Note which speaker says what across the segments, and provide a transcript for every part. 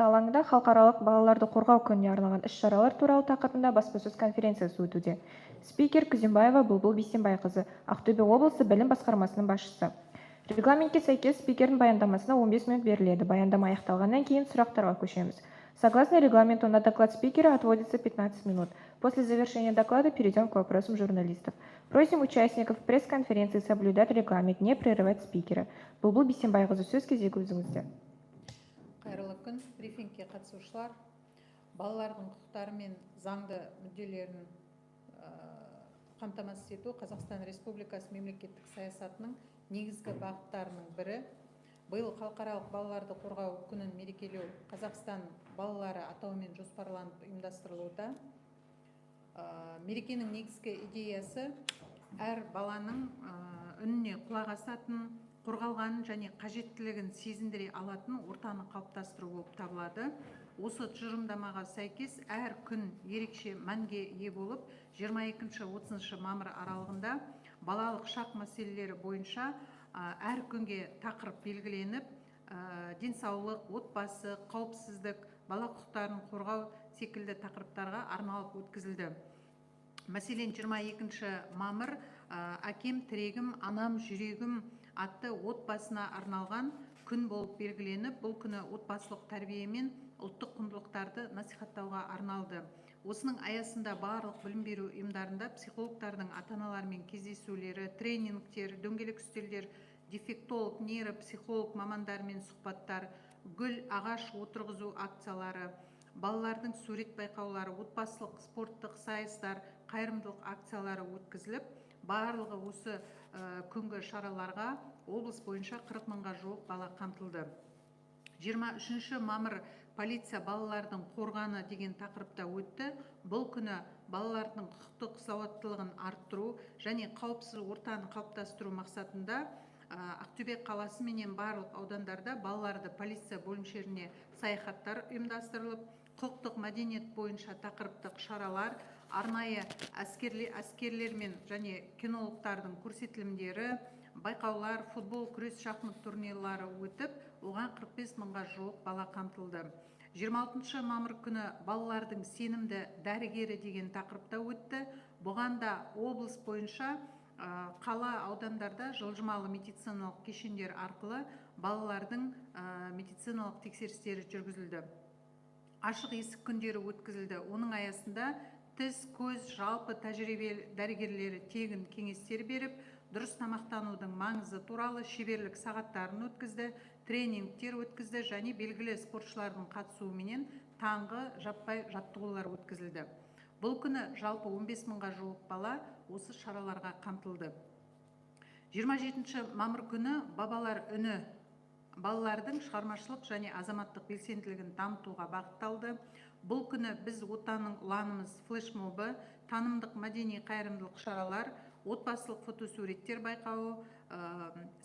Speaker 1: алаңында халықаралық балаларды қорғау күніне арналған іс-шаралар туралы тақырыбында баспасөз конференциясы өтуде. Спикер Күзембаева Бұлбұл Бейсенбайқызы, Ақтөбе облысы білім басқармасының басшысы. Регламентке сәйкес спикердің баяндамасына 15 минут беріледі. Баяндама аяқталғаннан кейін сұрақтарға көшеміз. Согласно регламенту, на доклад спикера отводится 15 минут. После завершения доклада перейдем к вопросам журналистов. Просим участников пресс-конференции соблюдать регламент, не прерывать спикера. Бұлбұл Бейсенбайқызы, сөз кезегі өзіңізде.
Speaker 2: Қайырлы күн, брифингке қатысушылар. Балалардың құқықтары мен заңды мүдделерін қамтамасыз ету Қазақстан Республикасы мемлекеттік саясатының негізгі бағыттарының бірі. Биыл халықаралық балаларды қорғау күнін мерекелеу Қазақстан балалары атауымен жоспарланып ұйымдастырылуда. Мерекенің негізгі идеясы әр баланың үніне құлақ асатын, қорғалғанын және қажеттілігін сезіндіре алатын ортаны қалыптастыру болып табылады. Осы тұжырымдамаға сәйкес әр күн ерекше мәнге ие болып, 22-30 мамыр аралығында балалық шақ мәселелері бойынша әр күнге тақырып белгіленіп, денсаулық, отбасы, қауіпсіздік, бала құқықтарын қорғау секілді тақырыптарға арналып өткізілді. Мәселен, 22 мамыр «Әкем, тірегім, анам, жүрегім» атты отбасына арналған күн болып белгіленіп, бұл күні отбасылық тәрбие мен ұлттық құндылықтарды насихаттауға арналды. Осының аясында барлық білім беру ұйымдарында психологтардың ата-аналармен кездесулері, тренингтер, дөңгелек үстелдер, дефектолог, нейропсихолог мамандармен сұхбаттар, гүл ағаш отырғызу акциялары, балалардың сурет байқаулары, отбасылық спорттық сайыстар, қайырымдылық акциялары өткізіліп, барлығы осы күнгі шараларға облыс бойынша 40 мыңға жуық бала қамтылды. 23 мамыр полиция балалардың қорғаны деген тақырыпта өтті. Бұл күні балалардың құқықтық сауаттылығын арттыру және қауіпсіз ортаны қалыптастыру мақсатында Ақтөбе қаласы менен барлық аудандарда балаларды полиция бөлімшелеріне саяхаттар ұйымдастырылып, құқықтық мәдениет бойынша тақырыптық шаралар, арнайы әскерлермен және кинологтардың көрсетілімдері, байқаулар, футбол, күрес, шахмат турнирлары өтіп, оған 45 мыңға жуық бала қамтылды. 26 мамыр күні балалардың сенімді дәрігері деген тақырыпта өтті. Бұған да облыс бойынша қала аудандарда жылжымалы медициналық кешендер арқылы балалардың медициналық тексерістері жүргізілді. Ашық есік күндері өткізілді. Оның аясында тіс, көз, жалпы тәжірибе дәрігерлері тегін кеңестер беріп, дұрыс тамақтанудың маңызы туралы шеберлік сағаттарын өткізді, тренингтер өткізді және белгілі спортшылардың қатысуыменен таңғы жаппай жаттығулар өткізілді. Бұл күні жалпы 15 мыңға жуық бала осы шараларға қамтылды. 27 мамыр күні бабалар үні балалардың шығармашылық және азаматтық белсенділігін дамытуға бағытталды. Бұл күні біз отанның ұланымыз флешмобы, танымдық мәдени қайырымдылық шаралар, отбасылық фотосуреттер байқауы,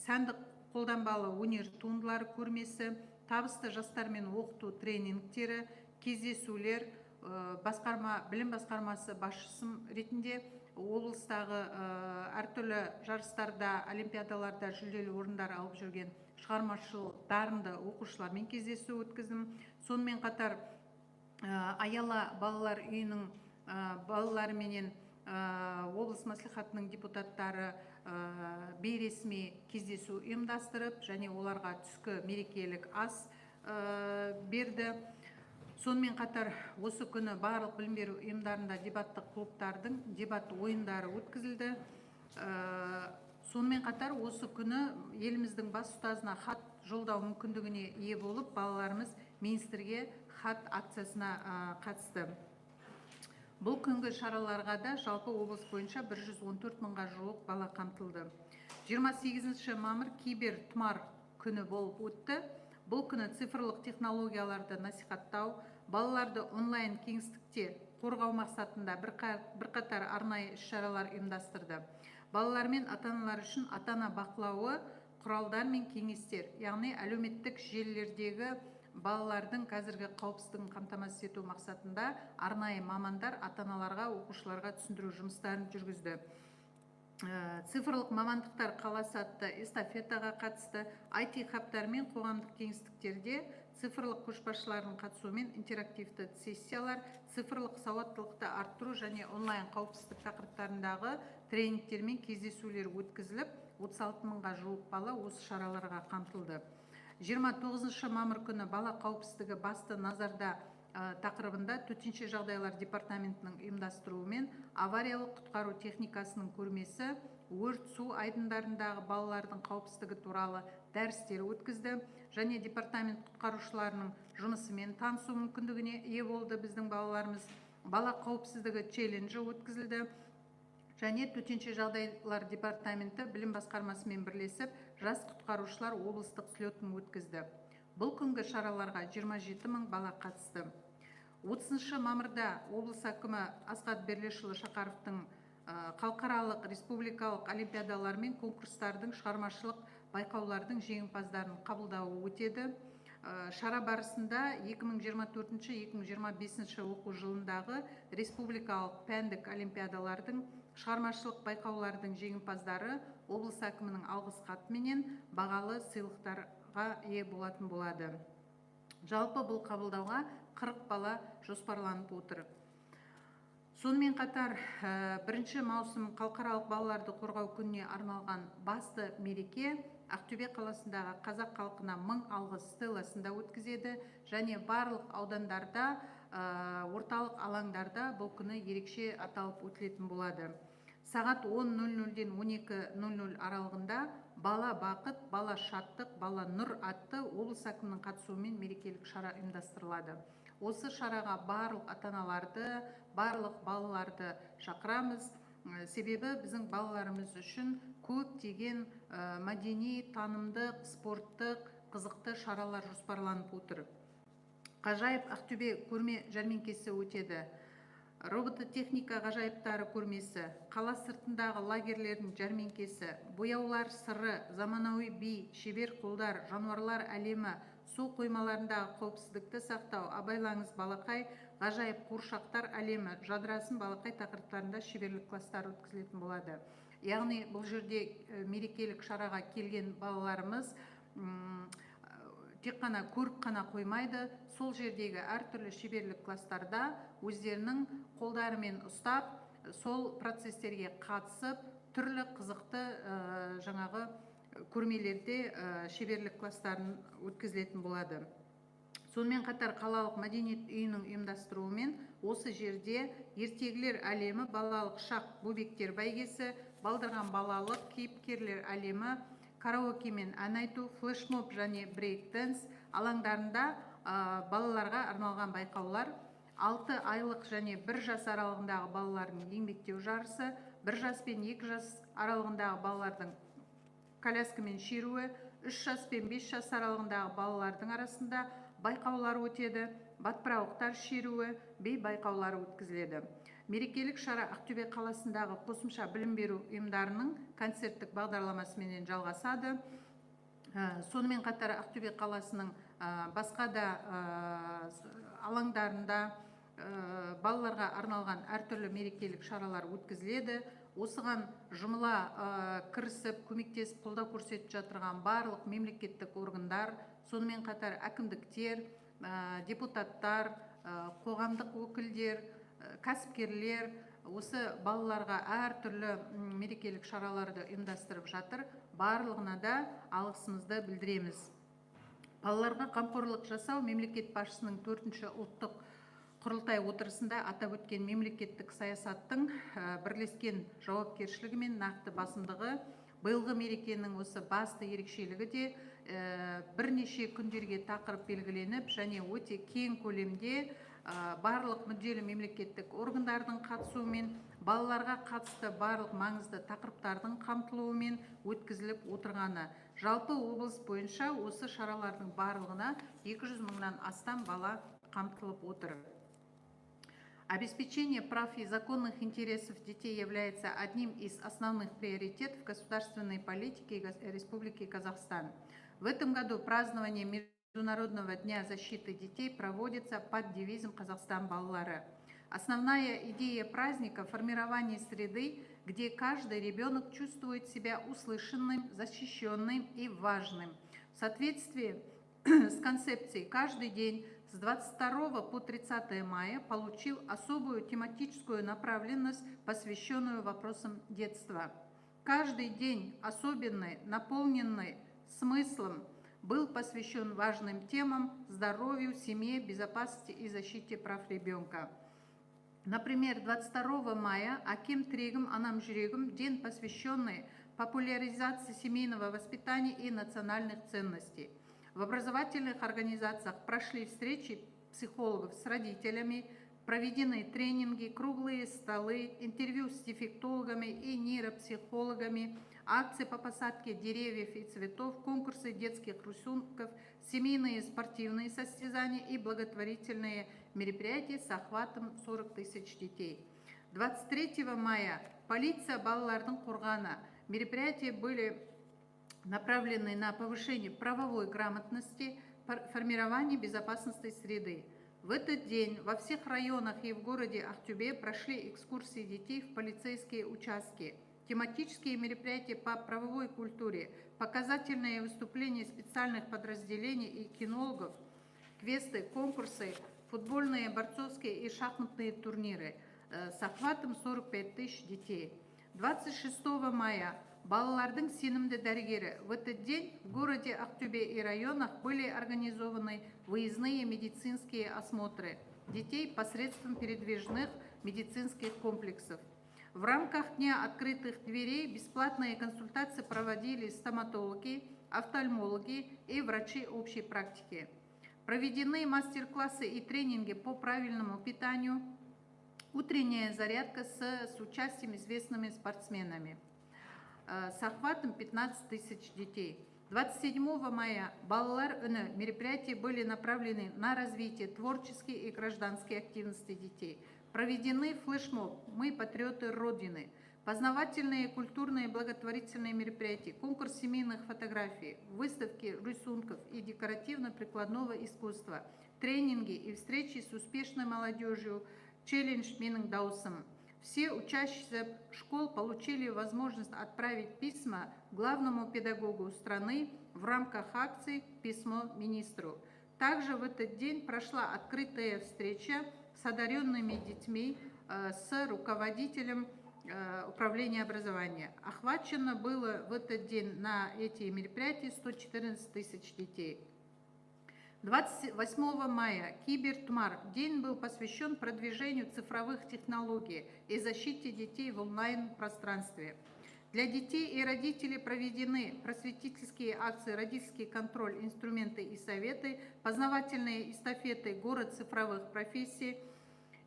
Speaker 2: сәндік қолданбалы өнер туындылары көрмесі, табысты жастармен оқыту тренингтері, кездесулер, білім басқармасы басшысым ретінде облыстағы әртүрлі жарыстарда, олимпиадаларда жүлделі орындар алып жүрген шығармашыл дарынды оқушылармен кездесу өткіздім. Сонымен қатар Аяла балалар үйінің балаларыменен облыс мәслихатының депутаттары бейресми кездесу ұйымдастырып, және оларға түскі мерекелік ас берді. Сонымен қатар осы күні барлық білім беру ұйымдарында дебаттық клубтардың дебат ойындары өткізілді. Сонымен қатар осы күні еліміздің бас ұстазына хат жолдау мүмкіндігіне ие болып, балаларымыз министрге хат акциясына қатысты. Бұл күнгі шараларға да жалпы облыс бойынша 114 мыңға жуық бала қамтылды. 28 мамыр кибер тұмар күні болып өтті. Бұл күні цифрлық технологияларды насихаттау, балаларды онлайн кеңістікте қорғау мақсатында бірқатар арнайы іс-шаралар ұйымдастырды. Балалар мен ата-аналар үшін ата-ана бақылауы, құралдар мен кеңестер, яғни әлеуметтік желілердегі балалардың қазіргі қауіпсіздігін қамтамасыз ету мақсатында арнайы мамандар ата-аналарға, оқушыларға түсіндіру жұмыстарын жүргізді. Цифрлық мамандықтар қаласы атты эстафетаға қатысты IT хабтар мен қоғамдық кеңістіктерде цифрлық көшбасшылардың қатысуымен интерактивті сессиялар, цифрлық сауаттылықты арттыру және онлайн қауіпсіздік тақырыптарындағы тренингтер мен кездесулер өткізіліп, 36 мыңға жуық бала осы шараларға қамтылды. 29 мамыр күні бала қауіпсіздігі басты назарда тақырыбында төтенше жағдайлар департаментінің ұйымдастыруымен авариялық құтқару техникасының көрмесі, өрт су айдындарындағы балалардың қауіпсіздігі туралы дәрістер өткізді және департамент құтқарушыларының жұмысымен танысу мүмкіндігіне ие болды. Біздің балаларымыз бала қауіпсіздігі челленджі өткізілді және төтенше жағдайлар департаменті білім басқармасымен бірлесіп жас құтқарушылар облыстық слетін өткізді. Бұл күнгі шараларға 27 мың бала қатысты. 30 мамырда облыс әкімі Асхат Берлешұлы Шақаровтың халықаралық республикалық олимпиадалар мен конкурстардың шығармашылық байқаулардың жеңімпаздарын қабылдауы өтеді. Шара барысында 2024-2025 оқу жылындағы республикалық пәндік олимпиадалардың шығармашылық байқаулардың жеңімпаздары облыс әкімінің алғыс хатыменен бағалы сыйлықтарға ие болатын болады. Жалпы бұл қабылдауға 40 бала жоспарланып отыр. Сонымен қатар 1 маусым халықаралық балаларды қорғау күніне арналған басты мереке Ақтөбе қаласындағы қазақ халқына 1000 алғыс стелласында өткізеді және барлық аудандарда, орталық алаңдарда бұл күні ерекше аталып өтілетін болады. Сағат 10:00-ден 12:00 аралығында бала бақыт, бала шаттық, бала нұр атты облыс әкімінің қатысуымен мерекелік шара ұйымдастырылады. Осы шараға барлық ата-аналарды, барлық балаларды шақырамыз. Себебі біздің балаларымыз үшін көптеген мәдени, танымдық, спорттық, қызықты шаралар жоспарланып отыр. Ғажайып Ақтөбе көрме жәрмеңкесі өтеді. Робототехника ғажайыптары көрмесі, қала сыртындағы лагерлердің жәрмеңкесі, бояулар сыры, заманауи би, шебер қолдар, жануарлар әлемі, су қоймаларындағы қауіпсіздікті сақтау, абайлаңыз балақай, ғажайып қуыршақтар әлемі, жадырасын балақай тақырыптарында шеберлік кластары өткізілетін болады. Яғни бұл жерде мерекелік шараға келген балаларымыз тек қана көріп қана қоймайды, сол жердегі әртүрлі шеберлік кластарда өздерінің қолдарымен ұстап, сол процестерге қатысып, түрлі қызықты жаңағы көрмелерде шеберлік кластарын өткізілетін болады. Сонымен қатар қалалық мәдениет үйінің ұйымдастыруымен осы жерде ертегілер әлемі, балалық шақ бөбектер бәйгесі, балдырған балалық кейіпкерлер әлемі, караоке мен ән айту, флешмоб және брейк-дэнс алаңдарында балаларға арналған байқаулар, 6 айлық және 1 жас аралығындағы балалардың еңбектеу жарысы, 1 жас пен 2 жас аралығындағы балалардың коляскамен шеруі, 3 жас пен 5 жас аралығындағы балалардың арасында байқаулар өтеді, батпырауықтар шеруі, бей байқаулары өткізіледі. Мерекелік шара Ақтөбе қаласындағы қосымша білім беру ұйымдарының концерттік бағдарламасымен жалғасады. Сонымен қатар Ақтөбе қаласының басқа да алаңдарында балаларға арналған әртүрлі мерекелік шаралар өткізіледі. Осыған жұмыла кірісіп, көмектесіп, қолдау көрсетіп жатырған барлық мемлекеттік органдар, сонымен қатар әкімдіктер, депутаттар, қоғамдық өкілдер, кәсіпкерлер осы балаларға әртүрлі мерекелік шараларды ұйымдастырып жатыр. Барлығына да алғысымызды білдіреміз. Балаларға қамқорлық жасау мемлекет басшысының 4-ші ұлттық құрылтай отырысында атап өткен мемлекеттік саясаттың бірлескен жауапкершілігі мен нақты басымдығы. Биылғы мерекенің осы басты ерекшелігі де бірнеше күндерге тақырып белгіленіп және өте кең көлемде барлық мүдделі мемлекеттік органдардың қатысуымен, балаларға қатысты барлық маңызды тақырыптардың қамтылуымен өткізіліп отырғаны. Жалпы облыс бойынша осы шаралардың барлығына 200 мыңнан астам бала қамтылып отыр. Обеспечение прав и законных интересов детей является одним из основных приоритетов государственной политики Республики Казахстан. В этом году празднование Международного дня защиты детей проводится под девизом «Казахстан балалары». Основная идея праздника – формирование среды, где каждый ребенок чувствует себя услышанным, защищенным и важным. В соответствии с концепцией «Каждый день» с 22 по 30 мая получил особую тематическую направленность, посвященную вопросам детства. Каждый день особенный, наполненный смыслом, был посвящен важным темам здоровью, семье, безопасности и защите прав ребенка. Например, 22 мая «Аким трегім, анам жүрегім» день, посвященный популяризации семейного воспитания и национальных ценностей. В образовательных организациях прошли встречи психологов с родителями, проведены тренинги, круглые столы, интервью с дефектологами и нейропсихологами, акции по посадке деревьев и цветов, конкурсы детских рисунков, семейные спортивные состязания и благотворительные мероприятия с охватом 40 тысяч детей. 23 мая полиция балалардың қорғаны. Мероприятия были направлены на повышение правовой грамотности, формирование безопасности среды. В этот день во всех районах и в городе Ахтубе прошли экскурсии детей в полицейские участки, тематические мероприятия по правовой культуре, показательные выступления специальных подразделений и кинологов, квесты, конкурсы, футбольные, борцовские и шахматные турниры с охватом 45 тысяч детей. 26 мая балалардың сенімді дәрігері. В этот день в городе Ахтубе и районах были организованы выездные медицинские осмотры детей посредством передвижных медицинских комплексов. В рамках Дня открытых дверей бесплатные консультации проводили стоматологи, офтальмологи и врачи общей практики. Проведены мастер-классы и тренинги по правильному питанию, утренняя зарядка с участием известными спортсменами с охватом 15 тысяч детей. 27 мая балалар үні мероприятия были направлены на развитие творческой и гражданской активности детей. Проведены флешмоб «Мы патриоты Родины», познавательные культурные благотворительные мероприятия, конкурс семейных фотографий, выставки рисунков и декоративно-прикладного искусства, тренинги и встречи с успешной молодежью, челлендж «Менің даусым». Все учащиеся школ получили возможность отправить письма главному педагогу страны в рамках акции «Письмо министру». Также в этот день прошла открытая встреча с одаренными детьми с руководителем управления образования. Охвачено было в этот день на эти мероприятия 114 тысяч детей. 28 мая Кибертумар. День был посвящен продвижению цифровых технологий и защите детей в онлайн-пространстве. Для детей и родителей проведены просветительские акции «Родительский контроль, инструменты и советы», познавательные эстафеты «Город цифровых профессий»,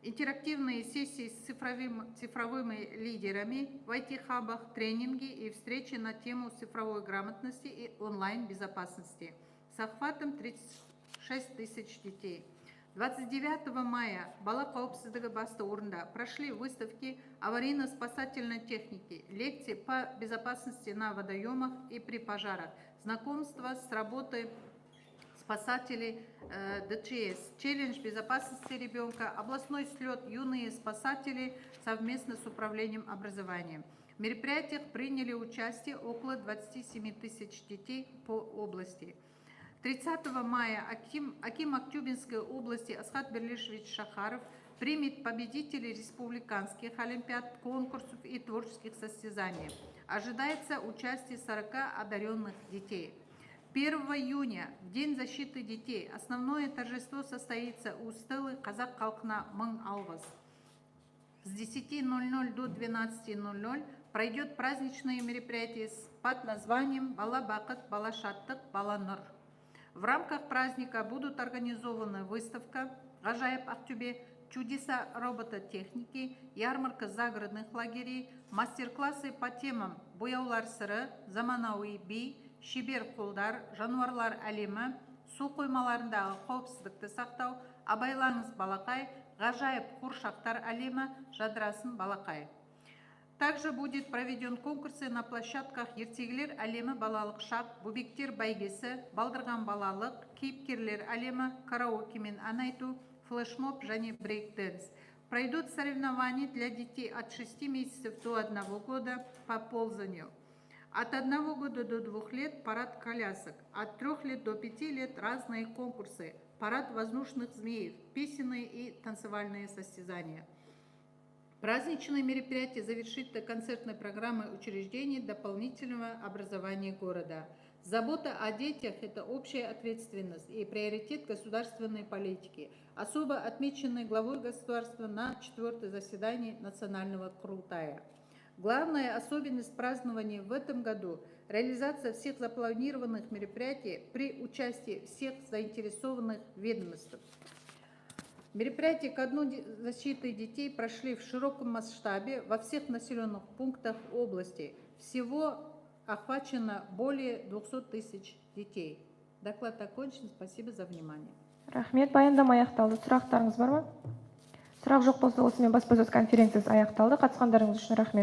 Speaker 2: интерактивные сессии с цифровыми лидерами в IT-хабах, тренинги и встречи на тему цифровой грамотности и онлайн-безопасности с охватом 36 тысяч детей. 29 мая Бала қауіпсіздігі басты орында прошли выставки аварийно-спасательной техники, лекции по безопасности на водоемах и при пожарах, знакомство с работой спасателей ДЧС, челлендж безопасности ребенка, областной слет «Юные спасатели» совместно с управлением образованием. В мероприятиях приняли участие около 27 тысяч детей по области. 30 мая Аким Актюбинской области Асхат Берлишевич Шахаров примет победителей республиканских олимпиад, конкурсов и творческих состязаний. Ожидается участие 40 одаренных детей. 1 июня, в День защиты детей, основное торжество состоится у стелы Казак халқына мың алғыс. С 10:00 до 12:00 пройдет праздничное мероприятие под названием «Бала бақыт, бала шаттық, бала нұр». В рамках праздника будут организованы выставка «Ғажайып Ақтөбе», чудеса робототехники, ярмарка загородных лагерей, мастер-классы по темам бояулар сыры, заманауи би, шебер қолдар, жануарлар әлемі, су қоймаларындағы қауіпсіздікті сақтау, абайлаңыз балақай, ғажайып қуыршақтар әлемі, жадырасын балақай. Также будет проведен конкурсы на площадках ертегілер әлемі балалық шақ, бөбектер бәйгесі, балдырған балалық, кейіпкерлер әлемі, караоке мен ән айту, флешмоб және брейк-дэнс. Пройдут соревнования для детей от 6 месяцев до 1 года по ползанию. От 1 года до 2 лет парад колясок, от 3 лет до 5 лет разные конкурсы, парад воздушных змеев, песенные и танцевальные состязания. Праздничные мероприятия завершит концертной программой учреждений дополнительного образования города. Забота о детях – это общая ответственность и приоритет государственной политики, особо отмеченный главой государства на 4-м заседании Национального Курултая. Главная особенность празднования в этом году – реализация всех запланированных мероприятий при участии всех заинтересованных ведомств. Мероприятия ко Дню защиты детей прошли в широком масштабе во всех населенных пунктах области. Всего охвачено более 200 тысяч детей. Доклад окончен. Спасибо за внимание.
Speaker 1: Рахмет, баяндама аяқталды. Сұрақтарыңыз бар ма? Сұрақ жоқ болса, осымен баспасөз конференциясы аяқталды. Қатысқандарыңыз үшін рахмет.